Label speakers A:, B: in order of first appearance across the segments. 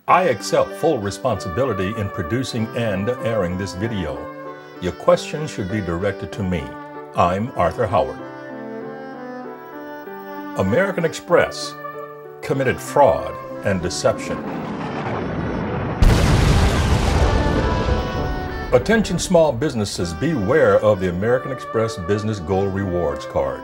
A: I accept full responsibility in producing and airing this video. Your questions should be directed to me. I'm Arthur Howard. American Express committed fraud and deception. Attention small businesses, beware of the American Express Business Gold Rewards Card.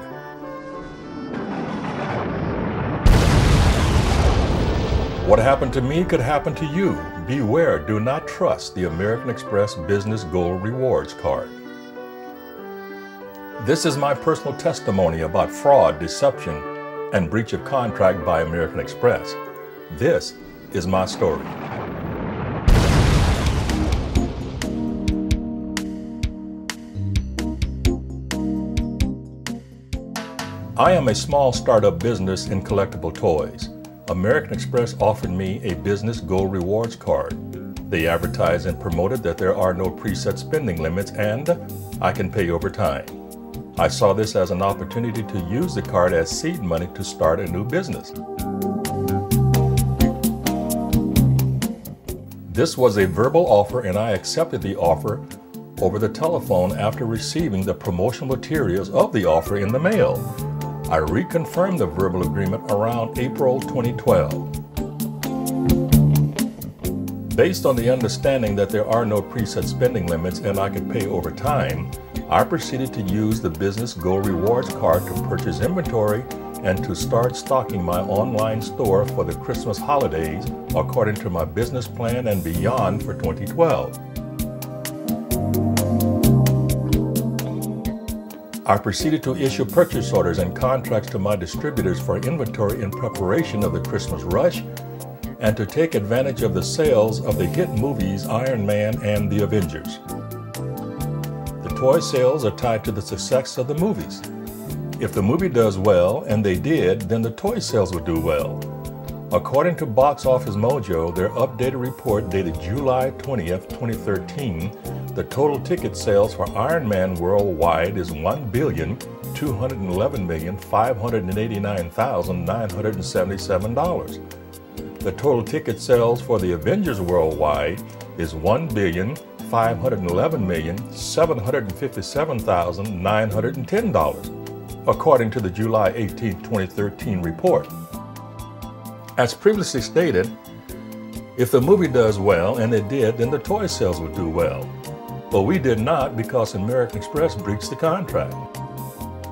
A: What happened to me could happen to you. Beware, do not trust the American Express Business Gold Rewards Card. This is my personal testimony about fraud, deception, and breach of contract by American Express. This is my story. I am a small startup business in collectible toys. American Express offered me a Business Gold Rewards Card. They advertised and promoted that there are no preset spending limits and I can pay over time. I saw this as an opportunity to use the card as seed money to start a new business. This was a verbal offer and I accepted the offer over the telephone after receiving the promotional materials of the offer in the mail. I reconfirmed the verbal agreement around April 2012. Based on the understanding that there are no preset spending limits and I could pay over time, I proceeded to use the Business Gold Rewards Card to purchase inventory and to start stocking my online store for the Christmas holidays according to my business plan and beyond for 2012. I proceeded to issue purchase orders and contracts to my distributors for inventory in preparation of the Christmas rush and to take advantage of the sales of the hit movies Iron Man and the Avengers. The toy sales are tied to the success of the movies. If the movie does well, and they did, then the toy sales will do well. According to Box Office Mojo, their updated report dated July 20th, 2013, the total ticket sales for Iron Man worldwide is $1,211,589,977. The total ticket sales for the Avengers worldwide is $1,511,757,910, according to the July 18, 2013 report. As previously stated, if the movie does well, and it did, then the toy sales will do well. But we did not because American Express breached the contract.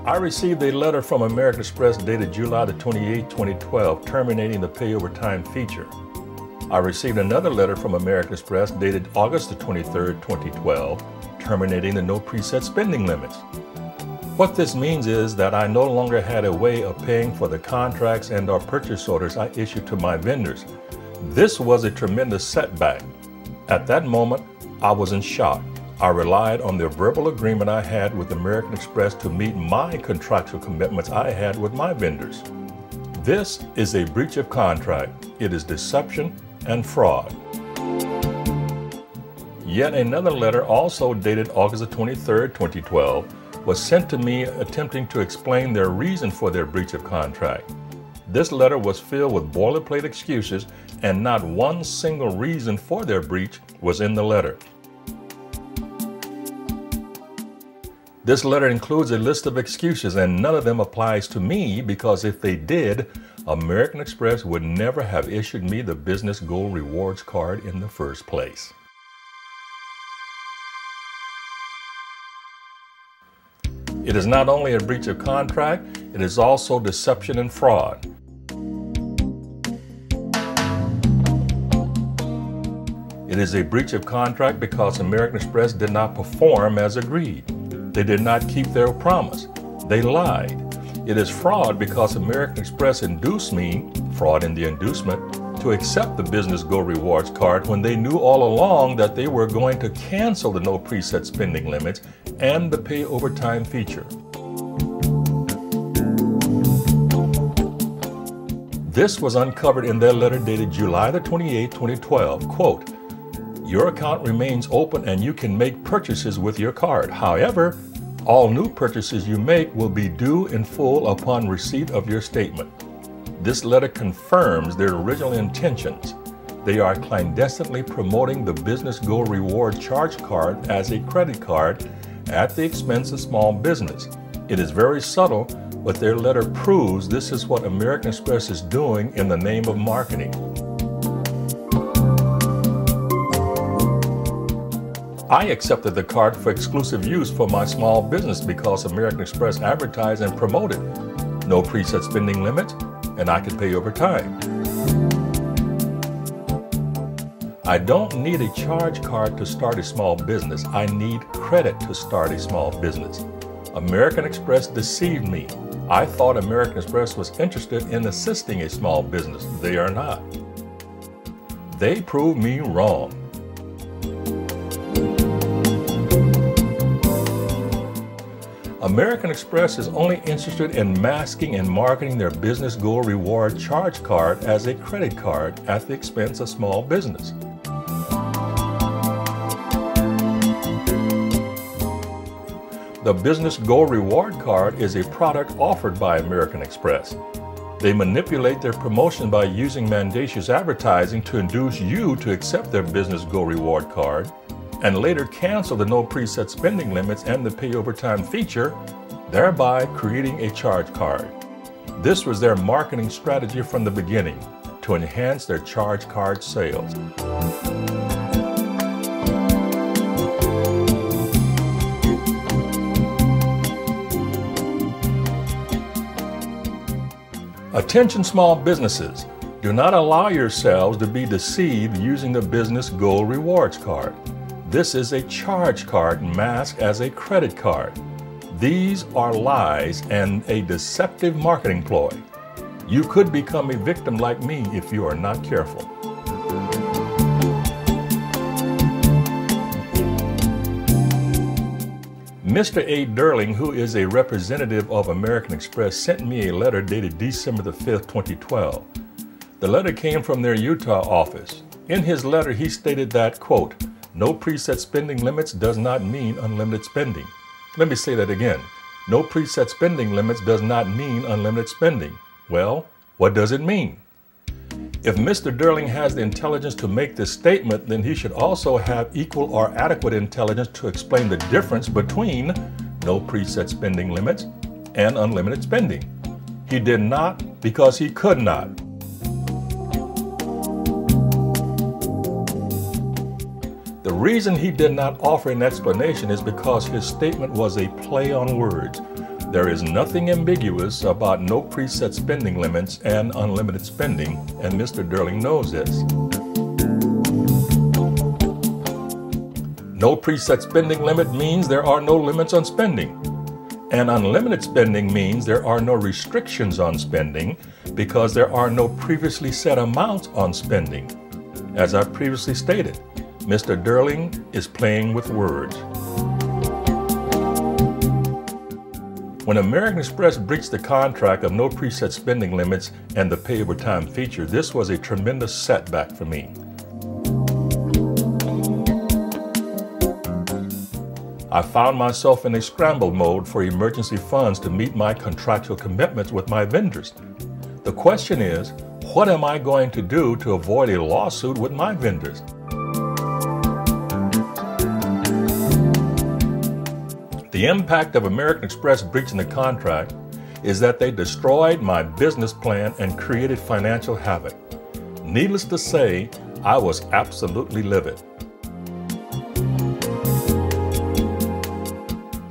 A: I received a letter from American Express dated July 28, 2012, terminating the pay over time feature. I received another letter from American Express dated August 23, 2012, terminating the no preset spending limits. What this means is that I no longer had a way of paying for the contracts and or purchase orders I issued to my vendors. This was a tremendous setback. At that moment, I was in shock. I relied on the verbal agreement I had with American Express to meet my contractual commitments I had with my vendors. This is a breach of contract. It is deception and fraud. Yet another letter, also dated August 23, 2012, was sent to me attempting to explain their reason for their breach of contract. This letter was filled with boilerplate excuses and not one single reason for their breach was in the letter. This letter includes a list of excuses and none of them applies to me because if they did, American Express would never have issued me the Business Gold Rewards Card in the first place. It is not only a breach of contract, it is also deception and fraud. It is a breach of contract because American Express did not perform as agreed. They did not keep their promise. They lied. It is fraud because American Express induced me, fraud in the inducement, to accept the Business Gold Rewards Card when they knew all along that they were going to cancel the no preset spending limits and the pay over time feature. This was uncovered in their letter dated July 28, 2012. Quote, "Your account remains open and you can make purchases with your card. However, all new purchases you make will be due in full upon receipt of your statement." This letter confirms their original intentions. They are clandestinely promoting the Business Go Reward charge card as a credit card at the expense of small business. It is very subtle, but their letter proves this is what American Express is doing in the name of marketing. I accepted the card for exclusive use for my small business because American Express advertised and promoted no preset spending limits, and I could pay over time. I don't need a charge card to start a small business. I need credit to start a small business. American Express deceived me. I thought American Express was interested in assisting a small business. They are not. They proved me wrong. American Express is only interested in masking and marketing their Business Go Reward charge card as a credit card at the expense of small business. The Business Go Reward card is a product offered by American Express. They manipulate their promotion by using mendacious advertising to induce you to accept their Business Go Reward card and later cancel the no preset spending limits and the pay over time feature, thereby creating a charge card. This was their marketing strategy from the beginning, to enhance their charge card sales. Attention small businesses, do not allow yourselves to be deceived using the Business Go Rewards card. This is a charge card masked as a credit card. These are lies and a deceptive marketing ploy. You could become a victim like me if you are not careful. Mr. A. Durling, who is a representative of American Express, sent me a letter dated December the 5th, 2012. The letter came from their Utah office. In his letter, he stated that, quote, no preset spending limits does not mean unlimited spending. Let me say that again. No preset spending limits does not mean unlimited spending. Well, what does it mean? If Mr. Durling has the intelligence to make this statement, then he should also have equal or adequate intelligence to explain the difference between no preset spending limits and unlimited spending. He did not because he could not. The reason he did not offer an explanation is because his statement was a play on words. There is nothing ambiguous about no preset spending limits and unlimited spending, and Mr. Durling knows this. No preset spending limit means there are no limits on spending. And unlimited spending means there are no restrictions on spending because there are no previously set amounts on spending. As I previously stated, Mr. Durling is playing with words. When American Express breached the contract of no preset spending limits and the pay over time feature, this was a tremendous setback for me. I found myself in a scramble mode for emergency funds to meet my contractual commitments with my vendors. The question is, what am I going to do to avoid a lawsuit with my vendors? The impact of American Express breaching the contract is that they destroyed my business plan and created financial havoc. Needless to say, I was absolutely livid.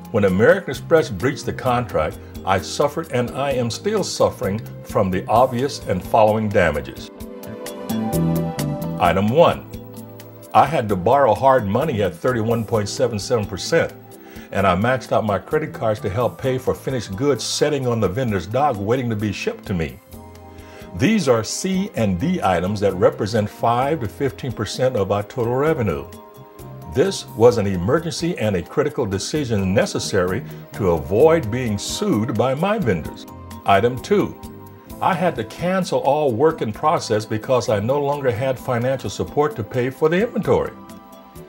A: When American Express breached the contract, I suffered and I am still suffering from the obvious and following damages. Item 1. I had to borrow hard money at 31.77%. And I maxed out my credit cards to help pay for finished goods sitting on the vendor's dock waiting to be shipped to me. These are C and D items that represent 5 to 15% of our total revenue. This was an emergency and a critical decision necessary to avoid being sued by my vendors. Item 2. I had to cancel all work in process because I no longer had financial support to pay for the inventory.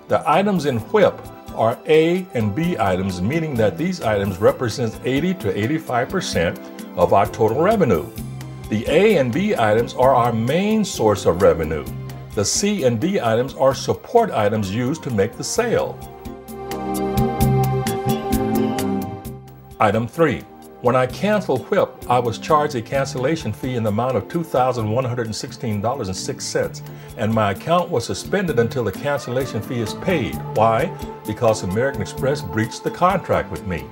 A: The items in WHIP are A and B items, meaning that these items represent 80 to 85% of our total revenue. The A and B items are our main source of revenue. The C and D items are support items used to make the sale. Item 3. When I canceled Whip, I was charged a cancellation fee in the amount of $2,116.06, and my account was suspended until the cancellation fee is paid. Why? Because American Express breached the contract with me.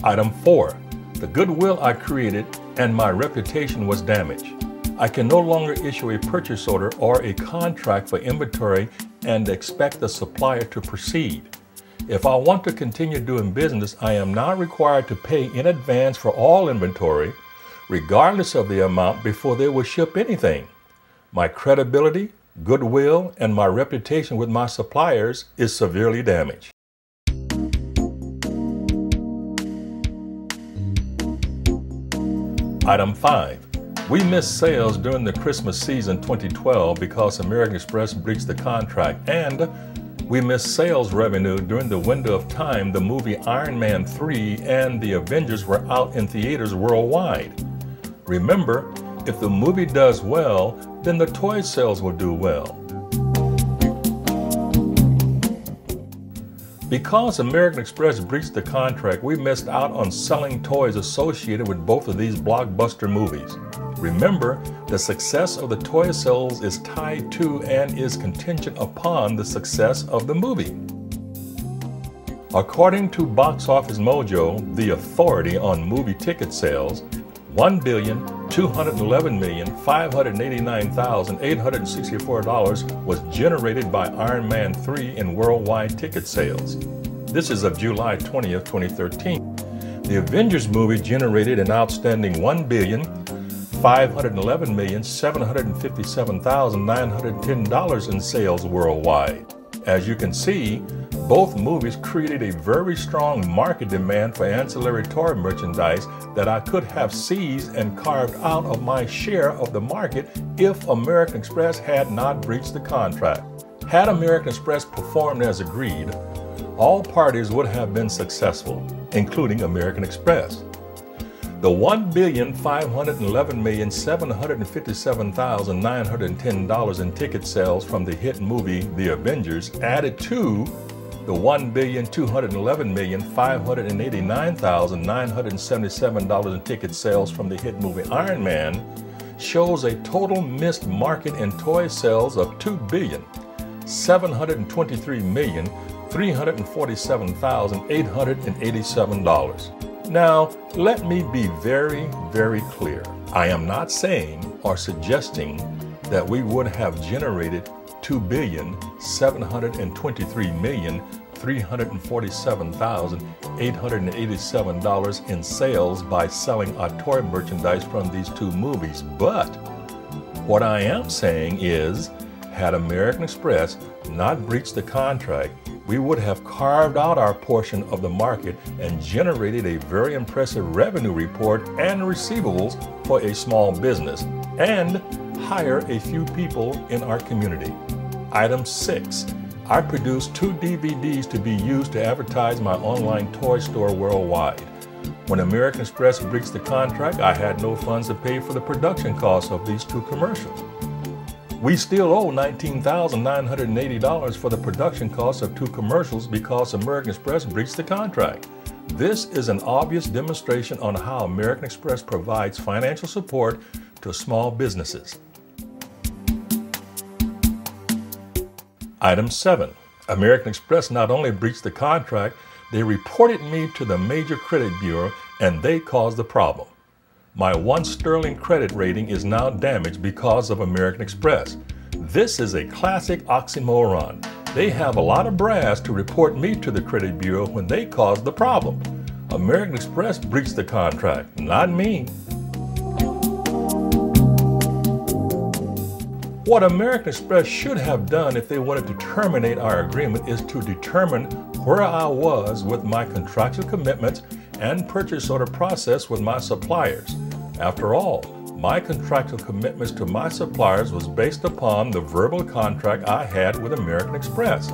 A: Item 4. The goodwill I created and my reputation was damaged. I can no longer issue a purchase order or a contract for inventory and expect the supplier to proceed. If I want to continue doing business, I am now required to pay in advance for all inventory, regardless of the amount, before they will ship anything. My credibility, goodwill, and my reputation with my suppliers is severely damaged. Item 5. We missed sales during the Christmas season 2012 because American Express breached the contract, and we missed sales revenue during the window of time the movie Iron Man 3 and the Avengers were out in theaters worldwide. Remember, if the movie does well, then the toy sales will do well. Because American Express breached the contract, we missed out on selling toys associated with both of these blockbuster movies. Remember, the success of the toy sales is tied to and is contingent upon the success of the movie. According to Box Office Mojo, the authority on movie ticket sales, $1,211,589,864 was generated by Iron Man 3 in worldwide ticket sales. This is of July 20th, 2013. The Avengers movie generated an outstanding $1,511,757,910 in sales worldwide. As you can see, both movies created a very strong market demand for ancillary toy merchandise that I could have seized and carved out of my share of the market if American Express had not breached the contract. Had American Express performed as agreed, all parties would have been successful, including American Express. The $1,511,757,910 in ticket sales from the hit movie The Avengers added to the $1,211,589,977 in ticket sales from the hit movie Iron Man shows a total missed market in toy sales of $2,723,347,887. Now, let me be very, very clear. I am not saying or suggesting that we would have generated $2,723,347,887 in sales by selling our toy merchandise from these two movies. But what I am saying is, had American Express not breached the contract, we would have carved out our portion of the market and generated a very impressive revenue report and receivables for a small business, and hire a few people in our community. Item 6. I produced 2 DVDs to be used to advertise my online toy store worldwide. When American Express breached the contract, I had no funds to pay for the production costs of these 2 commercials. We still owe $19,980 for the production costs of 2 commercials because American Express breached the contract. This is an obvious demonstration on how American Express provides financial support to small businesses. Item 7. American Express not only breached the contract, they reported me to the major credit bureau and they caused the problem. My 1 sterling credit rating is now damaged because of American Express. This is a classic oxymoron. They have a lot of brass to report me to the credit bureau when they caused the problem. American Express breached the contract, not me. What American Express should have done if they wanted to terminate our agreement is to determine where I was with my contractual commitments and purchase order process with my suppliers. After all, my contractual commitments to my suppliers was based upon the verbal contract I had with American Express.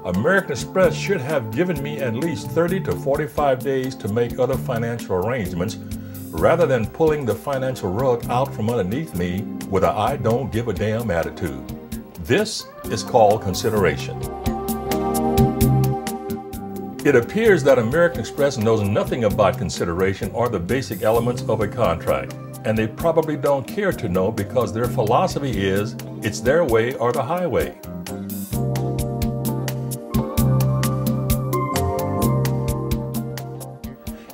A: American Express should have given me at least 30 to 45 days to make other financial arrangements, rather than pulling the financial rug out from underneath me with a "I don't give a damn" attitude. This is called consideration. It appears that American Express knows nothing about consideration or the basic elements of a contract, and they probably don't care to know because their philosophy is it's their way or the highway.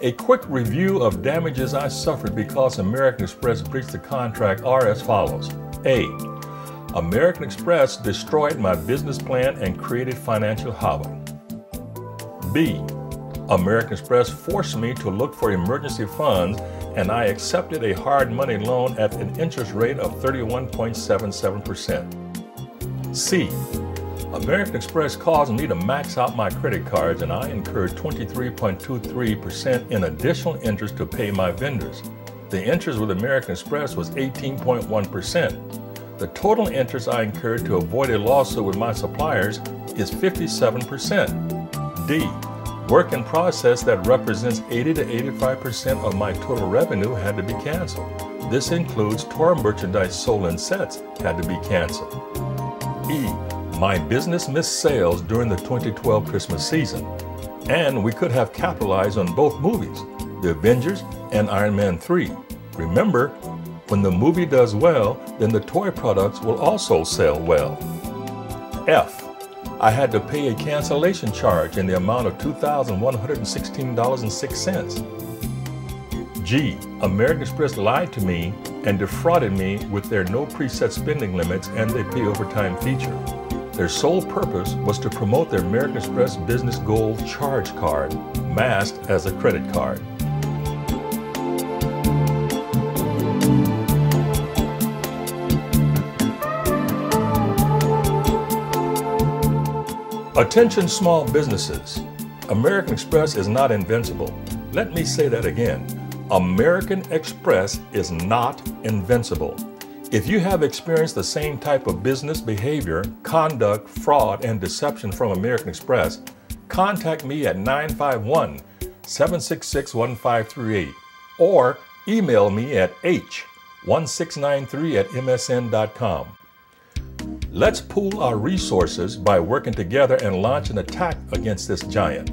A: A quick review of damages I suffered because American Express breached the contract are as follows. A. American Express destroyed my business plan and created financial havoc. B. American Express forced me to look for emergency funds and I accepted a hard money loan at an interest rate of 31.77%. C. American Express caused me to max out my credit cards and I incurred 23.23% in additional interest to pay my vendors. The interest with American Express was 18.1%. The total interest I incurred to avoid a lawsuit with my suppliers is 57%. D. Work in process that represents 80 to 85% of my total revenue had to be canceled. This includes toy merchandise sold in sets had to be canceled. E. My business missed sales during the 2012 Christmas season, and we could have capitalized on both movies, The Avengers and Iron Man 3. Remember, when the movie does well, then the toy products will also sell well. F. I had to pay a cancellation charge in the amount of $2,116.06. G. American Express lied to me and defrauded me with their no preset spending limits and they pay overtime feature. Their sole purpose was to promote their American Express Business Gold charge card, masked as a credit card. Attention small businesses. American Express is not invincible. Let me say that again. American Express is not invincible. If you have experienced the same type of business behavior, conduct, fraud, and deception from American Express, contact me at 951-766-1538 or email me at h1693@msn.com. Let's pool our resources by working together and launch an attack against this giant.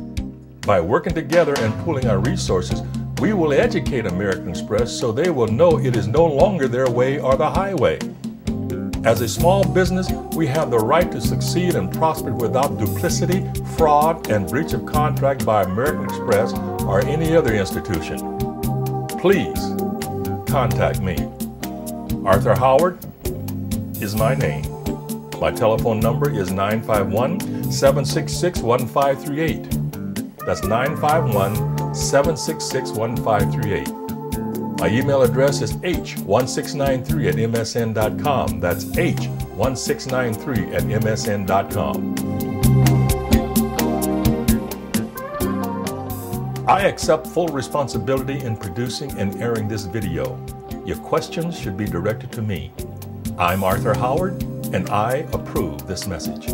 A: By working together and pooling our resources, we will educate American Express so they will know it is no longer their way or the highway. As a small business, we have the right to succeed and prosper without duplicity, fraud, and breach of contract by American Express or any other institution. Please contact me. Arthur Howard is my name. My telephone number is 951-766-1538. That's 951-766-1538. My email address is h1693@msn.com. That's h1693@msn.com. I accept full responsibility in producing and airing this video. Your questions should be directed to me. I'm Arthur Howard, and I approve this message.